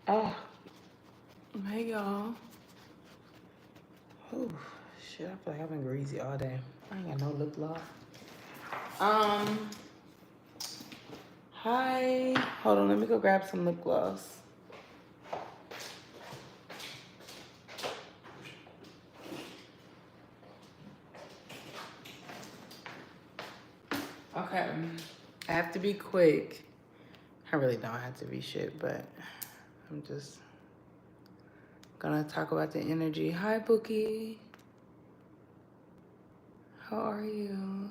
Oh, hey y'all. Oh, shit, I feel like I've been greasy all day. I ain't got no lip gloss. Um, Hi. Hold on, let me go grab some lip gloss. Okay, I have to be quick. I really don't have to be shit, but I'm just gonna talk about the energy. Hi, Bookie. How are you?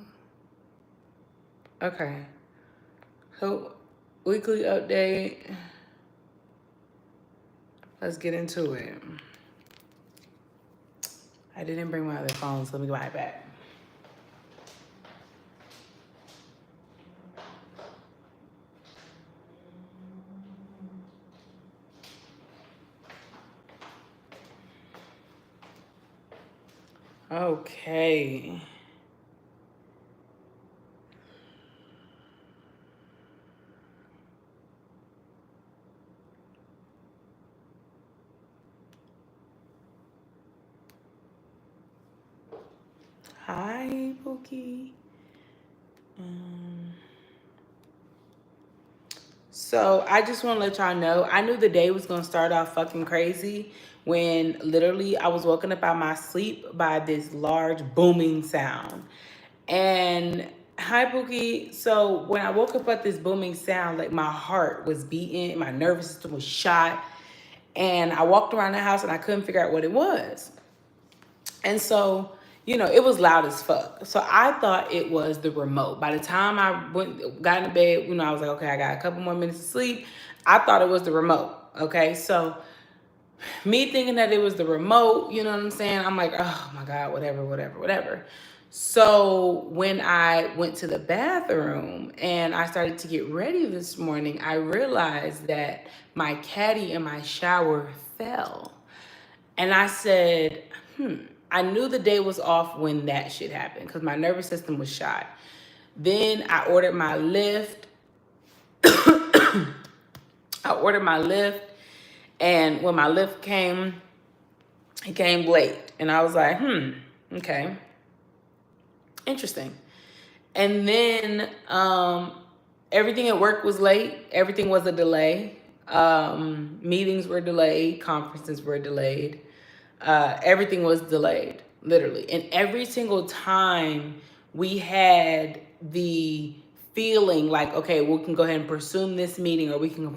Okay, so weekly update. Let's get into it. I didn't bring my other phone, so let me go right back. Okay. Hi, Bookie. So I just want to let y'all know, I knew the day was going to start off fucking crazy when literally I was woken up out of my sleep by this large booming sound. And hi, Pookie. So when I woke up at this booming sound, like my heart was beating, my nervous system was shot. And I walked around the house and I couldn't figure out what it was. And so, it was loud as fuck. So I thought it was the remote. By the time I got into bed, I was like, okay, I got a couple more minutes of sleep. I thought it was the remote. Okay. So me thinking that it was the remote, you know what I'm saying? I'm like, oh my God, whatever, whatever, whatever. So when I went to the bathroom and I started to get ready this morning, I realized that my caddy in my shower fell. And I said, I knew the day was off when that shit happened because my nervous system was shot. Then I ordered my lift. And when my lift came, it came late. And I was like, okay, interesting. And then everything at work was late. Everything was a delay. Meetings were delayed. Conferences were delayed. Everything was delayed, literally. And every single time we had the feeling like, okay, we can go ahead and pursue this meeting, or we can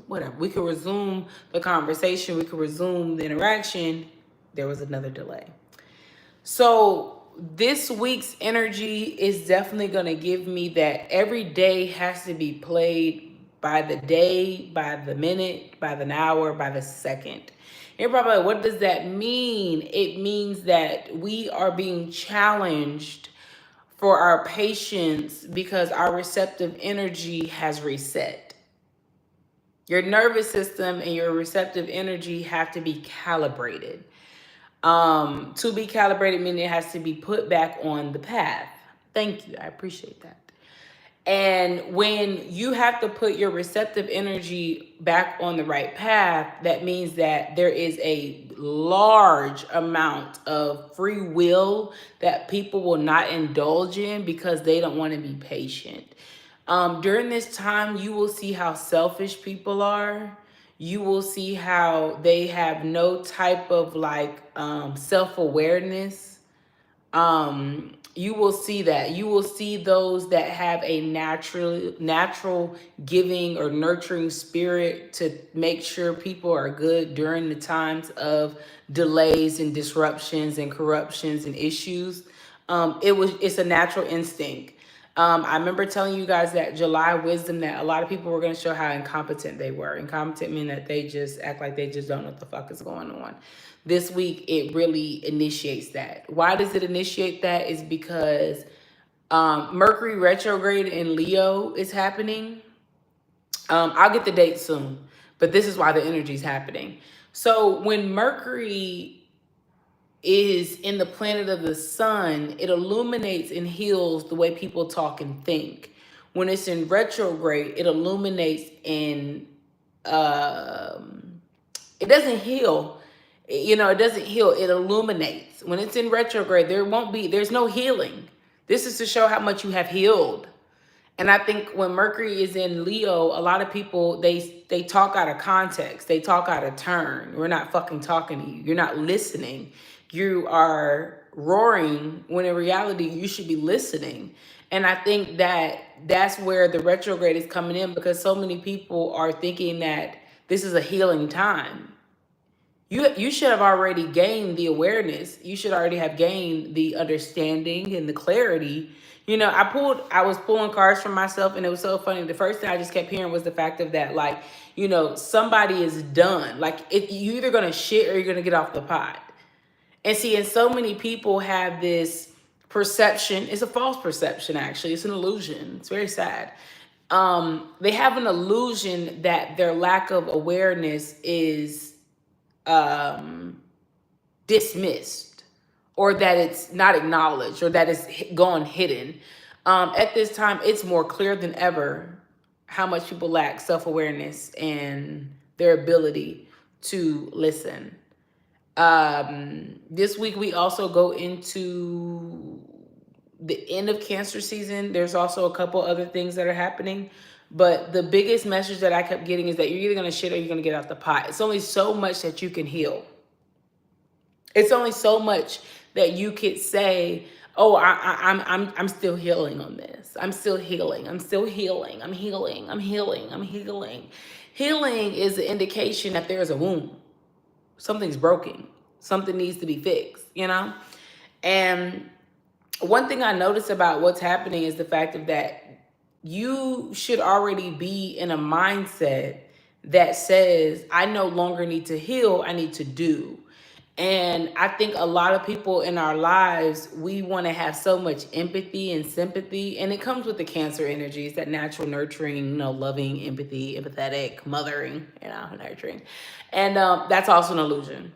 whatever. We could resume the conversation. We could resume the interaction. There was another delay. So this week's energy is definitely going to give me that every day has to be played by the day, by the minute, by the hour, by the second. You're probably like, what does that mean? It means that we are being challenged for our patience because our receptive energy has reset. Your nervous system and your receptive energy have to be calibrated. To be calibrated meaning it has to be put back on the path. Thank you. I appreciate that. And when you have to put your receptive energy back on the right path, that means that there is a large amount of free will that people will not indulge in because they don't want to be patient. During this time, you will see how selfish people are. You will see how they have no type of self-awareness. You will see that. You will see those that have a natural giving or nurturing spirit to make sure people are good during the times of delays and disruptions and corruptions and issues. It's a natural instinct. I remember telling you guys that July wisdom that a lot of people were going to show how incompetent they were. Incompetent meaning that they just act like they just don't know what the fuck is going on. This week, it really initiates that. Why does it initiate that? Is because Mercury retrograde in Leo is happening. I'll get the date soon, but this is why the energy is happening. So when Mercury is in the planet of the sun, it illuminates and heals the way people talk and think. When it's in retrograde, it illuminates and it doesn't heal. You know, it doesn't heal. It illuminates. When it's in retrograde, there's no healing. This is to show how much you have healed. And I think when Mercury is in Leo, a lot of people, they talk out of context. They talk out of turn. We're not fucking talking to you. You're not listening. You are roaring when in reality you should be listening. And I think that that's where the retrograde is coming in, because so many people are thinking that this is a healing time. You should have already gained the awareness. You should already have gained the understanding and the clarity. You know, I was pulling cards for myself, and it was so funny. The first thing I just kept hearing was the fact of that, like, you know, somebody is done. Like, you either gonna shit or you're gonna get off the pot. And see, and so many people have this perception. It's a false perception, actually. It's an illusion. It's very sad. They have an illusion that their lack of awareness is dismissed, or that it's not acknowledged, or that it's gone hidden. At this time, it's more clear than ever how much people lack self-awareness and their ability to listen. This week, we also go into the end of Cancer season. There's also a couple other things that are happening. But the biggest message that I kept getting is that you're either going to shit or you're going to get out the pot. It's only so much that you can heal. It's only so much that you could say, oh, I'm still healing on this. I'm still healing. I'm still healing. I'm healing. I'm healing. I'm healing. Healing is the indication that there's a wound. Something's broken. Something needs to be fixed, you know? And one thing I notice about what's happening is the fact of that you should already be in a mindset that says, I no longer need to heal, I need to do. And I think a lot of people in our lives, we want to have so much empathy and sympathy. And it comes with the Cancer energies, that natural nurturing, you know, loving, empathy, empathetic, mothering, you know, nurturing. And that's also an illusion.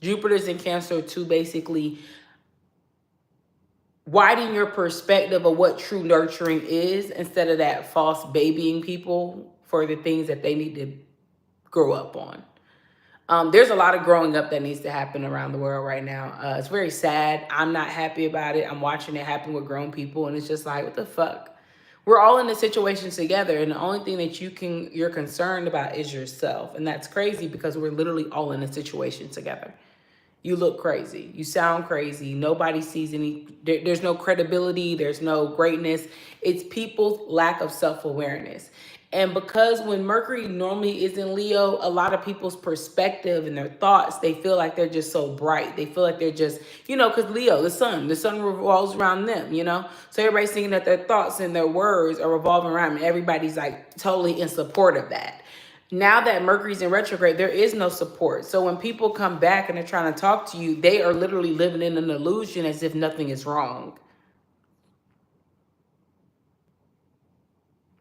Jupiter's in Cancer to basically widen your perspective of what true nurturing is, instead of that false babying people for the things that they need to grow up on. There's a lot of growing up that needs to happen around the world right now. It's very sad. I'm not happy about it. I'm watching it happen with grown people, and it's just like, what the fuck? We're all in this situation together, and the only thing that you're concerned about is yourself. And that's crazy, because we're literally all in a situation together. You look crazy. You sound crazy. Nobody sees there's no credibility. There's no greatness. It's people's lack of self-awareness. And because when Mercury normally is in Leo, a lot of people's perspective and their thoughts, they feel like they're just so bright. They feel like they're just, you know, because Leo, the sun revolves around them, you know? So everybody's thinking that their thoughts and their words are revolving around them. Everybody's like totally in support of that. Now that Mercury's in retrograde, there is no support. So when people come back and they're trying to talk to you, they are literally living in an illusion as if nothing is wrong.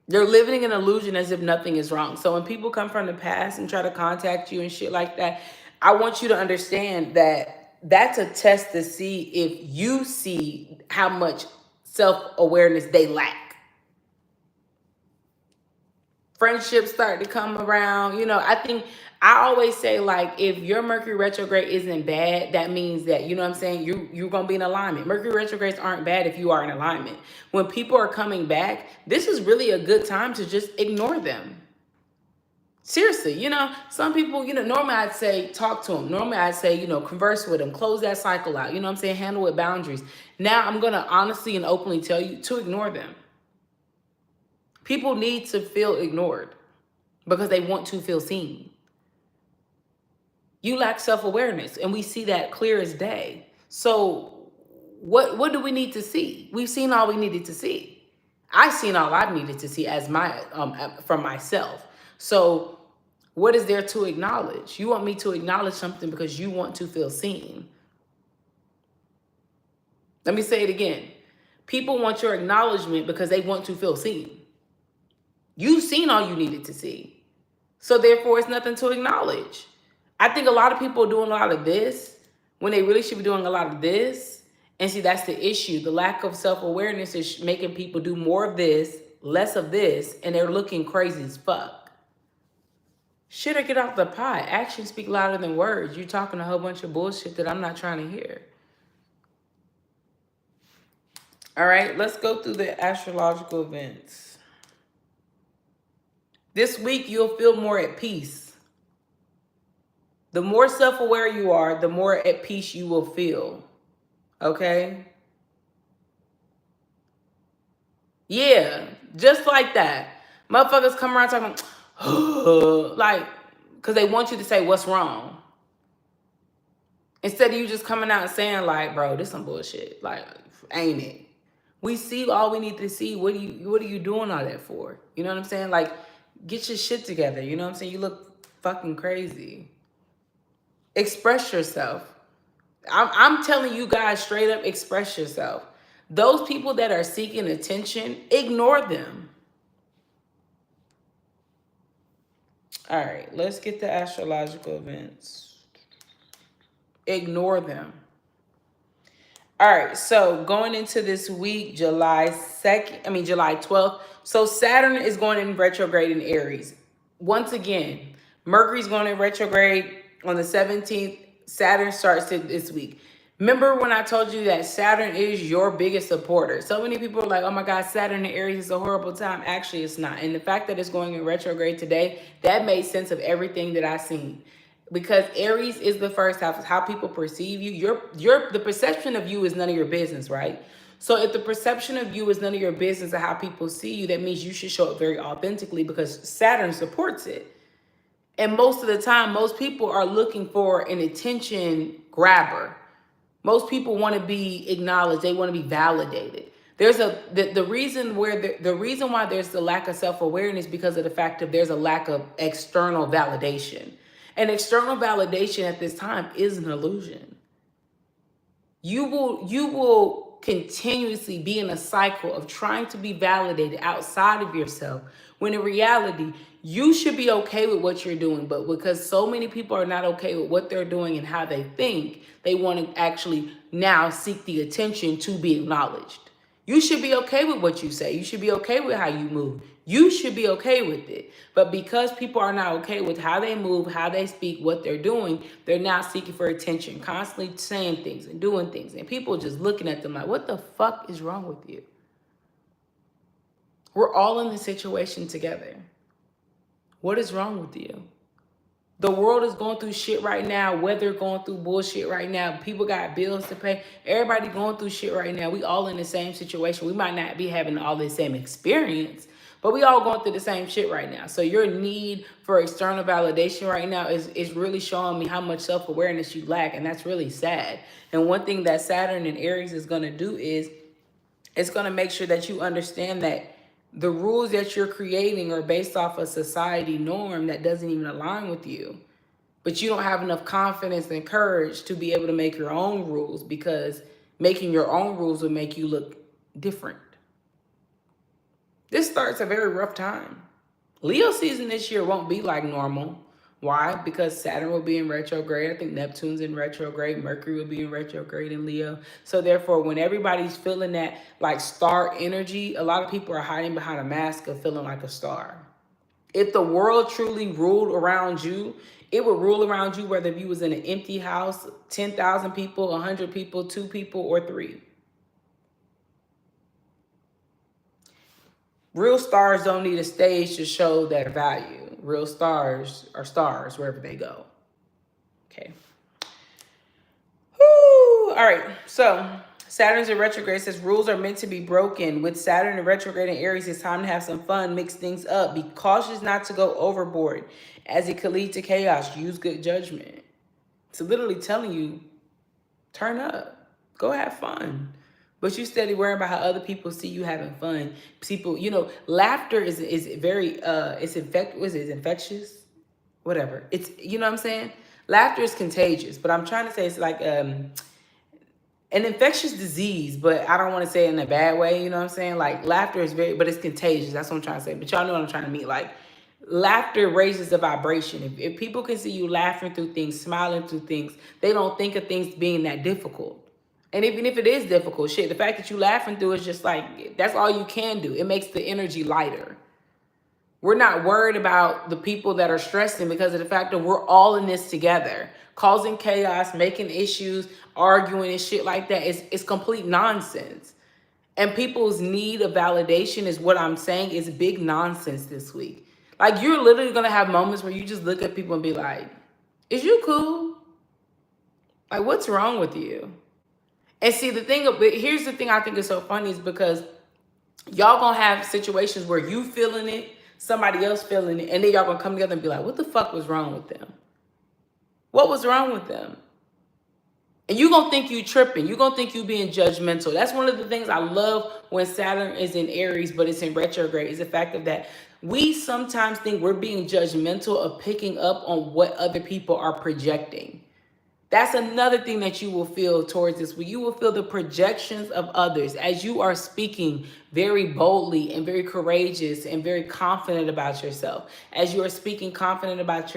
They're living in an illusion as if nothing is wrong. So when people come from the past and try to contact you and shit like that, I want you to understand that that's a test to see if you see how much self-awareness they lack. Friendships start to come around. You know, I always say, like, if your Mercury retrograde isn't bad, that means that, you know what I'm saying, you're going to be in alignment. Mercury retrogrades aren't bad if you are in alignment. When people are coming back, this is really a good time to just ignore them. Seriously, you know, some people, you know, normally I'd say talk to them. Normally I'd say, you know, converse with them, close that cycle out. You know what I'm saying? Handle with boundaries. Now I'm going to honestly and openly tell you to ignore them. People need to feel ignored because they want to feel seen. You lack self-awareness, and we see that clear as day. So what do we need to see? We've seen all we needed to see. I've seen all I've needed to see as my from myself. So what is there to acknowledge? You want me to acknowledge something because you want to feel seen. Let me say it again. People want your acknowledgement because they want to feel seen. You've seen all you needed to see. So therefore, it's nothing to acknowledge. I think a lot of people are doing a lot of this when they really should be doing a lot of this. And see, that's the issue. The lack of self-awareness is making people do more of this, less of this, and they're looking crazy as fuck. Shit, or get off the pot. Actions speak louder than words. You're talking a whole bunch of bullshit that I'm not trying to hear. All right, let's go through the astrological events. This week, you'll feel more at peace. The more self-aware you are, the more at peace you will feel. Okay? Yeah, just like that. Motherfuckers come around talking, like, because they want you to say what's wrong. Instead of you just coming out and saying, like, bro, this some bullshit. Like, ain't it? We see all we need to see. What are you doing all that for? You know what I'm saying? Like, get your shit together. You know what I'm saying? You look fucking crazy. Express yourself. I'm telling you guys straight up, express yourself. Those people that are seeking attention, ignore them. All right, let's get the astrological events. Ignore them. All right, so going into this week, July 12th. So Saturn is going in retrograde in Aries. Once again, Mercury's going in retrograde on the 17th. Saturn starts this week. Remember when I told you that Saturn is your biggest supporter? So many people are like, oh my God, Saturn in Aries is a horrible time. Actually, it's not. And the fact that it's going in retrograde today, that made sense of everything that I've seen. Because Aries is the first house, how people perceive you. The perception of you is none of your business, right? So if the perception of you is none of your business of how people see you, that means you should show it very authentically because Saturn supports it. And most of the time, most people are looking for an attention grabber. Most people want to be acknowledged. They want to be validated. There's the reason why there's the lack of self-awareness because of the fact that there's a lack of external validation. And external validation at this time is an illusion. You will continuously be in a cycle of trying to be validated outside of yourself, when in reality, you should be okay with what you're doing. But because so many people are not okay with what they're doing and how they think, they want to actually now seek the attention to be acknowledged. You should be okay with what you say. You should be okay with how you move. You should be okay with it. But because people are not okay with how they move, how they speak, what they're doing, they're now seeking for attention, constantly saying things and doing things. And people just looking at them like, what the fuck is wrong with you? We're all in this situation together. What is wrong with you? The world is going through shit right now. Weather going through bullshit right now. People got bills to pay. Everybody going through shit right now. We all in the same situation. We might not be having all the same experience, but we all going through the same shit right now. So your need for external validation right now is really showing me how much self-awareness you lack. And that's really sad. And one thing that Saturn and Aries is going to do is it's going to make sure that you understand that the rules that you're creating are based off a society norm that doesn't even align with you. But you don't have enough confidence and courage to be able to make your own rules, because making your own rules will make you look different. This starts a very rough time. Leo season this year won't be like normal. Why? Because Saturn will be in retrograde. I think Neptune's in retrograde. Mercury will be in retrograde in Leo. So therefore, when everybody's feeling that like star energy, a lot of people are hiding behind a mask of feeling like a star. If the world truly ruled around you, it would rule around you whether you was in an empty house, 10,000 people, 100 people, 2 people, or 3. Real stars don't need a stage to show their value. Real stars are stars wherever they go. Okay. Woo. All right. So Saturn's in retrograde says rules are meant to be broken. With Saturn in retrograde in Aries, it's time to have some fun, mix things up. Be cautious not to go overboard, as it could lead to chaos. Use good judgment. It's literally telling you, turn up. Go have fun. But you steady worrying about how other people see you having fun. People, laughter is very it's infectious? Whatever. It's, you know what I'm saying? Laughter is contagious, but I'm trying to say it's like an infectious disease, but I don't want to say it in a bad way, you know what I'm saying? Like laughter is but it's contagious. That's what I'm trying to say. But y'all know what I'm trying to mean. Like laughter raises the vibration. If people can see you laughing through things, smiling through things, they don't think of things being that difficult. And even if it is difficult, shit, the fact that you laughing through is just like, that's all you can do. It makes the energy lighter. We're not worried about the people that are stressing because of the fact that we're all in this together. Causing chaos, making issues, arguing and shit like that is complete nonsense. And people's need of validation is what I'm saying is big nonsense this week. Like, you're literally going to have moments where you just look at people and be like, is you cool? Like, what's wrong with you? And see, here's the thing I think is so funny is because y'all gonna have situations where you feeling it, somebody else feeling it, and then y'all gonna come together and be like, what the fuck was wrong with them? What was wrong with them? And you gonna think you tripping. You gonna think you being judgmental. That's one of the things I love when Saturn is in Aries, but it's in retrograde, is the fact of that we sometimes think we're being judgmental of picking up on what other people are projecting. That's another thing that you will feel towards this. Where you will feel the projections of others as you are speaking very boldly and very courageous and very confident about yourself. As you are speaking confident about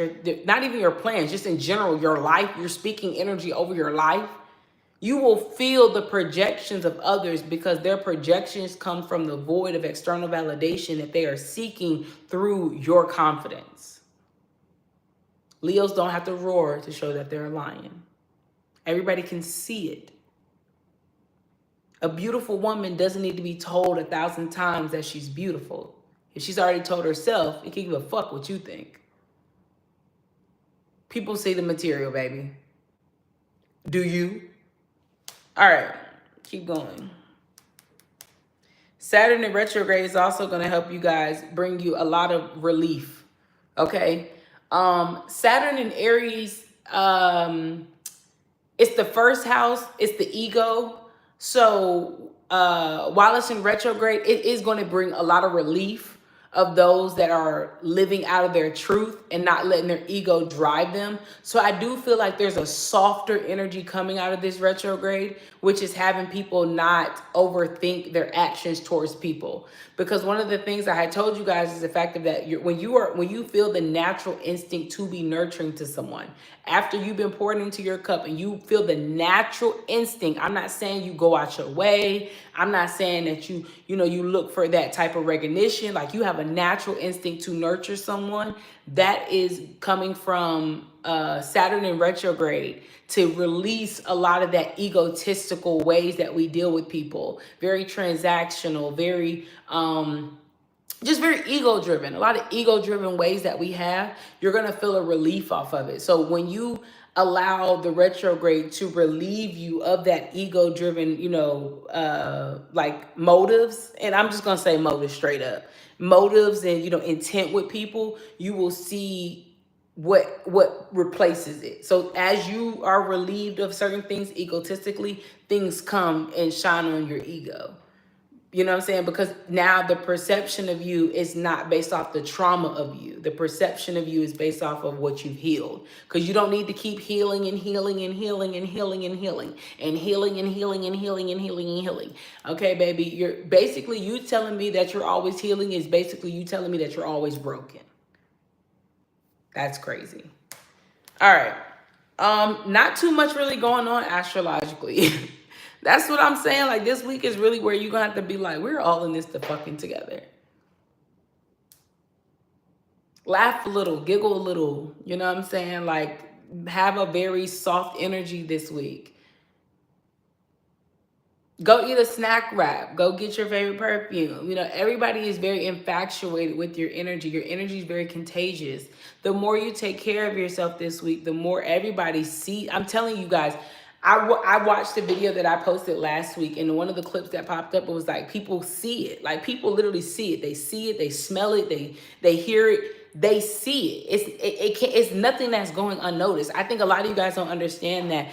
not even your plans, just in general, your life, you're speaking energy over your life. You will feel the projections of others because their projections come from the void of external validation that they are seeking through your confidence. Leos don't have to roar to show that they're a lion. Everybody can see it. A beautiful woman doesn't need to be told 1,000 times that she's beautiful. If she's already told herself, it can give a fuck what you think. People see the material, baby. Do you? All right, keep going. Saturn in retrograde is also going to help you guys, bring you a lot of relief. Okay? Saturn in Aries, it's the first house, it's the ego. So while it's in retrograde, it is going to bring a lot of relief of those that are living out of their truth and not letting their ego drive them. So I do feel like there's a softer energy coming out of this retrograde, which is having people not overthink their actions towards people. Because one of the things I had told you guys is the fact of that when you feel the natural instinct to be nurturing to someone, after you've been pouring into your cup and you feel the natural instinct, I'm not saying you go out your way. I'm not saying that you look for that type of recognition. Like, you have a natural instinct to nurture someone. That is coming from Saturn in retrograde to release a lot of that egotistical ways that we deal with people. Very transactional, very just very ego driven. A lot of ego driven ways that we have. You're going to feel a relief off of it. So when you allow the retrograde to relieve you of that ego driven, like motives, and I'm just going to say motives straight up, motives and, intent with people, you will see what replaces it. So as you are relieved of certain things egotistically, things come and shine on your ego. You know what I'm saying? Because now the perception of you is not based off the trauma of you. The perception of you is based off of what you've healed. Because you don't need to keep healing and healing and healing and healing and healing and healing and healing and healing and healing and healing. Okay, baby, you telling me that you're always healing is basically you telling me that you're always broken. That's crazy. All right. Not too much really going on astrologically. That's what I'm saying. Like, this week is really where you're going to have to be like, we're all in this fucking together. Laugh a little, giggle a little. You know what I'm saying? Like, have a very soft energy this week. Go eat a snack wrap. Go get your favorite perfume. Everybody is very infatuated with your energy. Your energy is very contagious. The more you take care of yourself this week, the more everybody sees. I'm telling you guys, I watched the video that I posted last week, and one of the clips that popped up, it was like people see it. Like, people literally see it. They see it. They smell it. They hear it. They see it. It's nothing that's going unnoticed. I think a lot of you guys don't understand that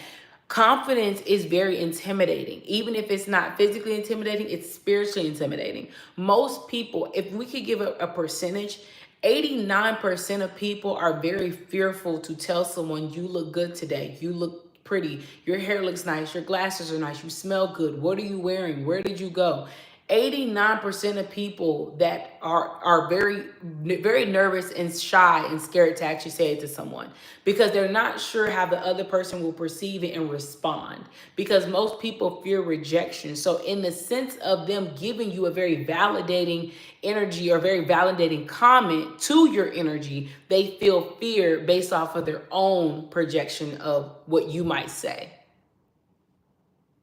confidence is very intimidating. Even if it's not physically intimidating, it's spiritually intimidating. Most people, if we could give a percentage, 89% of people are very fearful to tell someone, you look good today. You look pretty. Your hair looks nice. Your glasses are nice. You smell good. What are you wearing? Where did you go? 89% of people that are very very nervous and shy and scared to actually say it to someone because they're not sure how the other person will perceive it and respond, because most people fear rejection. So in the sense of them giving you a very validating energy or very validating comment to your energy, they feel fear based off of their own projection of what you might say.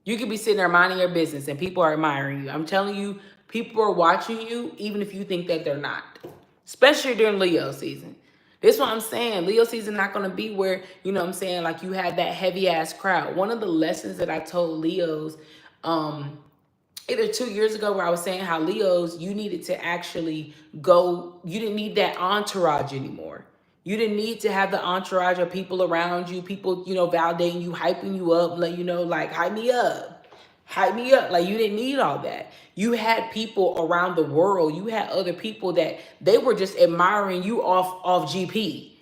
You could be sitting there minding your business and people are admiring you. I'm telling you, people are watching you even if you think that they're not. Especially during Leo season. This is what I'm saying. Leo season not going to be where, you know what I'm saying, like you have that heavy ass crowd. One of the lessons that I told Leos either 2 years ago, where I was saying how Leos, you needed to actually go, you didn't need that entourage anymore. You didn't need to have the entourage of people around you, people, you know, validating you, hyping you up, letting you know, like, hype me up. Hype me up. Like, you didn't need all that. You had people around the world. You had other people that they were just admiring you off GP.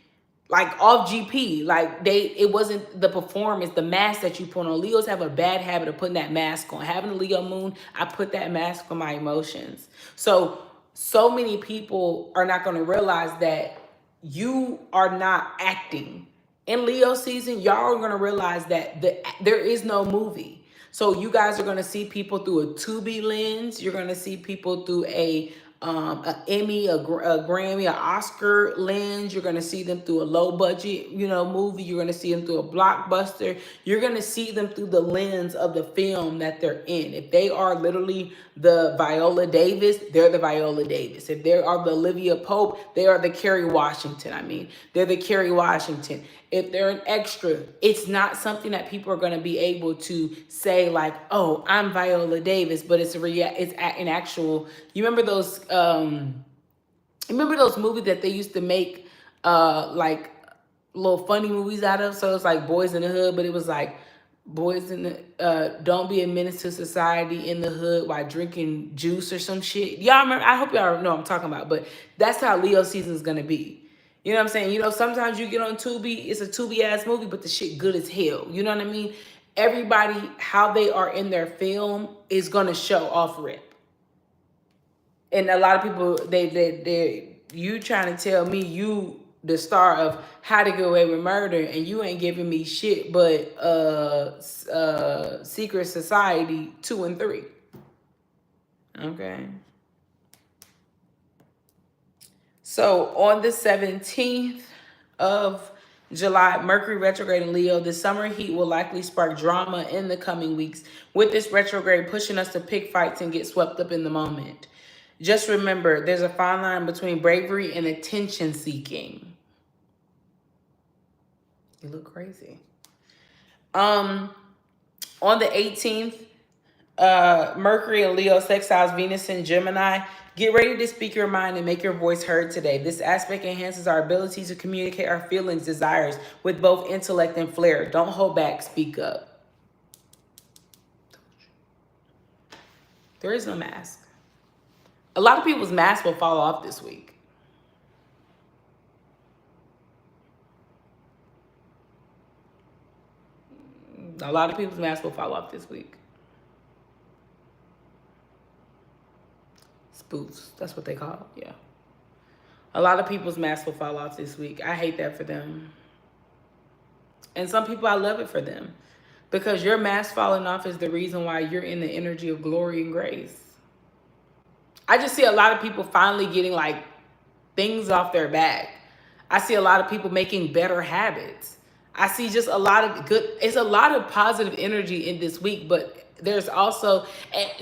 Like off GP, like it wasn't the performance, the mask that you put on. Leos have a bad habit of putting that mask on. Having a Leo moon, I put that mask on my emotions. So many people are not going to realize that you are not acting. In Leo season, y'all are going to realize that there is no movie. So you guys are going to see people through a Tubi lens. You're going to see people through a Emmy, a Grammy, an Oscar lens. You're going to see them through a low budget, you know, movie. You're going to see them through a blockbuster. You're going to see them through the lens of the film that they're in. If they are literally the Viola Davis, they're the Viola Davis. If they are the Olivia Pope, they are the Kerry Washington. They're the Kerry Washington. If they're an extra, it's not something that people are going to be able to say like, "Oh, I'm Viola Davis," but it's an actual. You remember those? Remember those movies that they used to make, like little funny movies out of? So it's like Boys in the Hood, but it was like boys in the don't be a menace to society in the hood while drinking juice or some shit. Y'all remember? I hope y'all know what I'm talking about. But that's how Leo season is gonna be. You know what I'm saying? You know, sometimes you get on Tubi, it's a Tubi ass movie, but the shit good as hell. You know what I mean? Everybody, how they are in their film is gonna show off rip. And a lot of people, you trying to tell me you the star of How to Get Away with Murder, and you ain't giving me shit but Secret Society 2 and 3. Okay. So on the 17th of July, Mercury retrograde in Leo. The summer heat will likely spark drama in the coming weeks, with this retrograde pushing us to pick fights and get swept up in the moment. Just remember, there's a fine line between bravery and attention seeking. You look crazy. On the 18th, Mercury and Leo sextiles Venus and Gemini. Get ready to speak your mind and make your voice heard today. This aspect enhances our ability to communicate our feelings, desires with both intellect and flair. Don't hold back, speak up. There is no mask. A lot of people's masks will fall off this week. A lot of people's masks will fall off this week. Boots. That's what they call it. Yeah. A lot of people's masks will fall off this week. I hate that for them. And some people, I love it for them. Because your mask falling off is the reason why you're in the energy of glory and grace. I just see a lot of people finally getting like things off their back. I see a lot of people making better habits. I see just a lot of good, it's a lot of positive energy in this week, but there's also,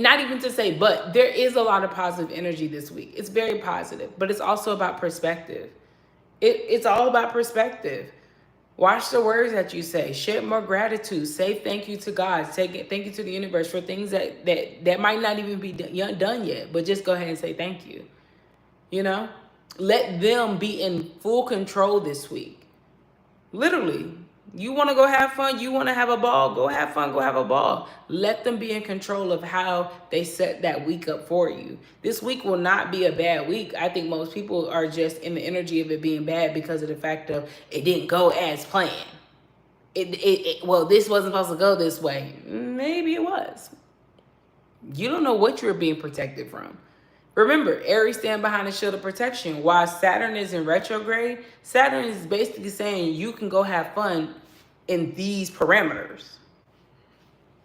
not even to say, but there is a lot of positive energy this week. It's very positive, but it's also about perspective. It's all about perspective. Watch the words that you say. Share more gratitude. Say thank you to God. Say thank you to the universe for things that might not even be done yet, but just go ahead and say thank you. You know? Let them be in full control this week. Literally. You want to go have fun? You want to have a ball? Go have fun. Go have a ball. Let them be in control of how they set that week up for you. This week will not be a bad week. I think most people are just in the energy of it being bad because of the fact of it didn't go as planned. Well, this wasn't supposed to go this way. Maybe it was. You don't know what you're being protected from. Remember, Aries stand behind a shield of protection. While Saturn is in retrograde, Saturn is basically saying you can go have fun in these parameters.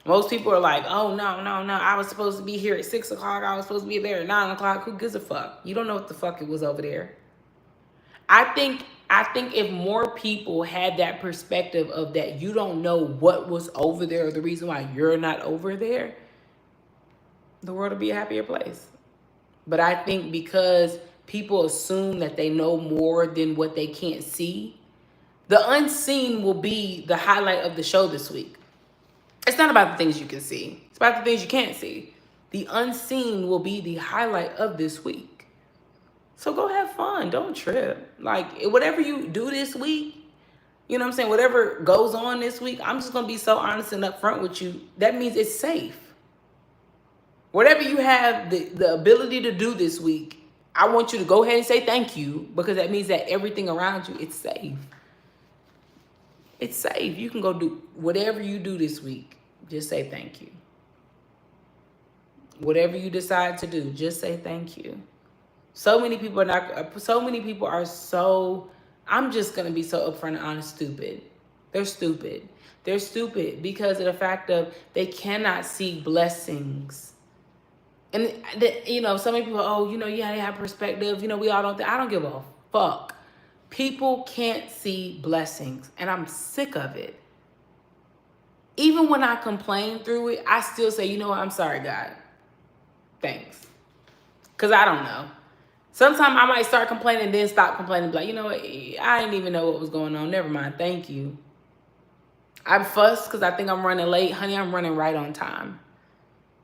Most people are like, oh, no, no, no. I was supposed to be here at 6 o'clock. I was supposed to be there at 9 o'clock. Who gives a fuck? You don't know what the fuck it was over there. I think if more people had that perspective of that you don't know what was over there or the reason why you're not over there, the world would be a happier place. But I think because people assume that they know more than what they can't see, the unseen will be the highlight of the show this week. It's not about the things you can see. It's about the things you can't see. The unseen will be the highlight of this week. So go have fun. Don't trip. Like, whatever you do this week, you know what I'm saying? Whatever goes on this week, I'm just going to be so honest and upfront with you. That means it's safe. Whatever you have the ability to do this week, I want you to go ahead and say thank you, because that means that everything around you, it's safe. It's safe. You can go do whatever you do this week. Just say thank you. Whatever you decide to do, just say thank you. So many people are so, I'm just going to be so upfront and honest, stupid. They're stupid. They're stupid because of the fact of they cannot see blessings. And, so many people, they have perspective. We all don't, I don't give a fuck. People can't see blessings, and I'm sick of it. Even when I complain through it, I still say, you know what, I'm sorry, God. Thanks. Because I don't know. Sometimes I might start complaining and then stop complaining. Like, you know what, I didn't even know what was going on. Never mind. Thank you. I'm fussed because I think I'm running late. Honey, I'm running right on time.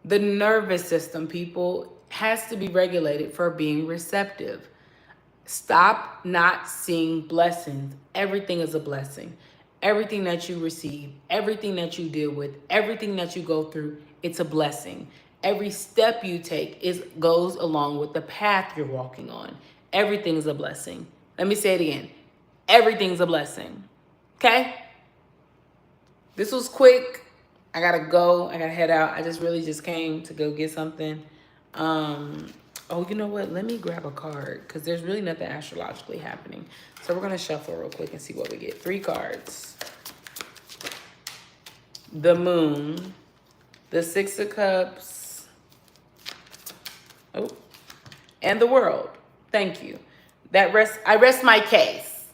The nervous system, people, has to be regulated for being receptive. Stop not seeing blessings. Everything is a blessing. Everything that you receive, everything that you deal with, everything that you go through, it's a blessing. Every step you take goes along with the path you're walking on. Everything is a blessing. Let me say it again. Everything's a blessing. Okay? This was quick. I gotta go. I gotta head out. I just came to go get something. Oh, you know what? Let me grab a card because there's really nothing astrologically happening. So we're going to shuffle real quick and see what we get. 3 cards. The Moon. The 6 of Cups. Oh. And the World. Thank you. I rest my case.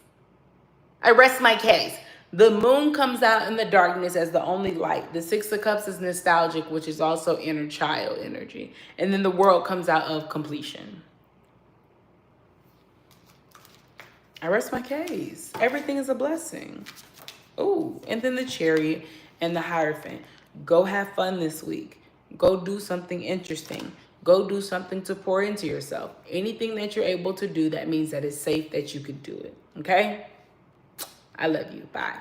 I rest my case. The Moon comes out in the darkness as the only light. The 6 of Cups is nostalgic, which is also inner child energy. And then the World comes out of completion. I rest my case. Everything is a blessing. Ooh, and then the Chariot and the Hierophant. Go have fun this week. Go do something interesting. Go do something to pour into yourself. Anything that you're able to do, that means that it's safe that you could do it. Okay? I love you. Bye.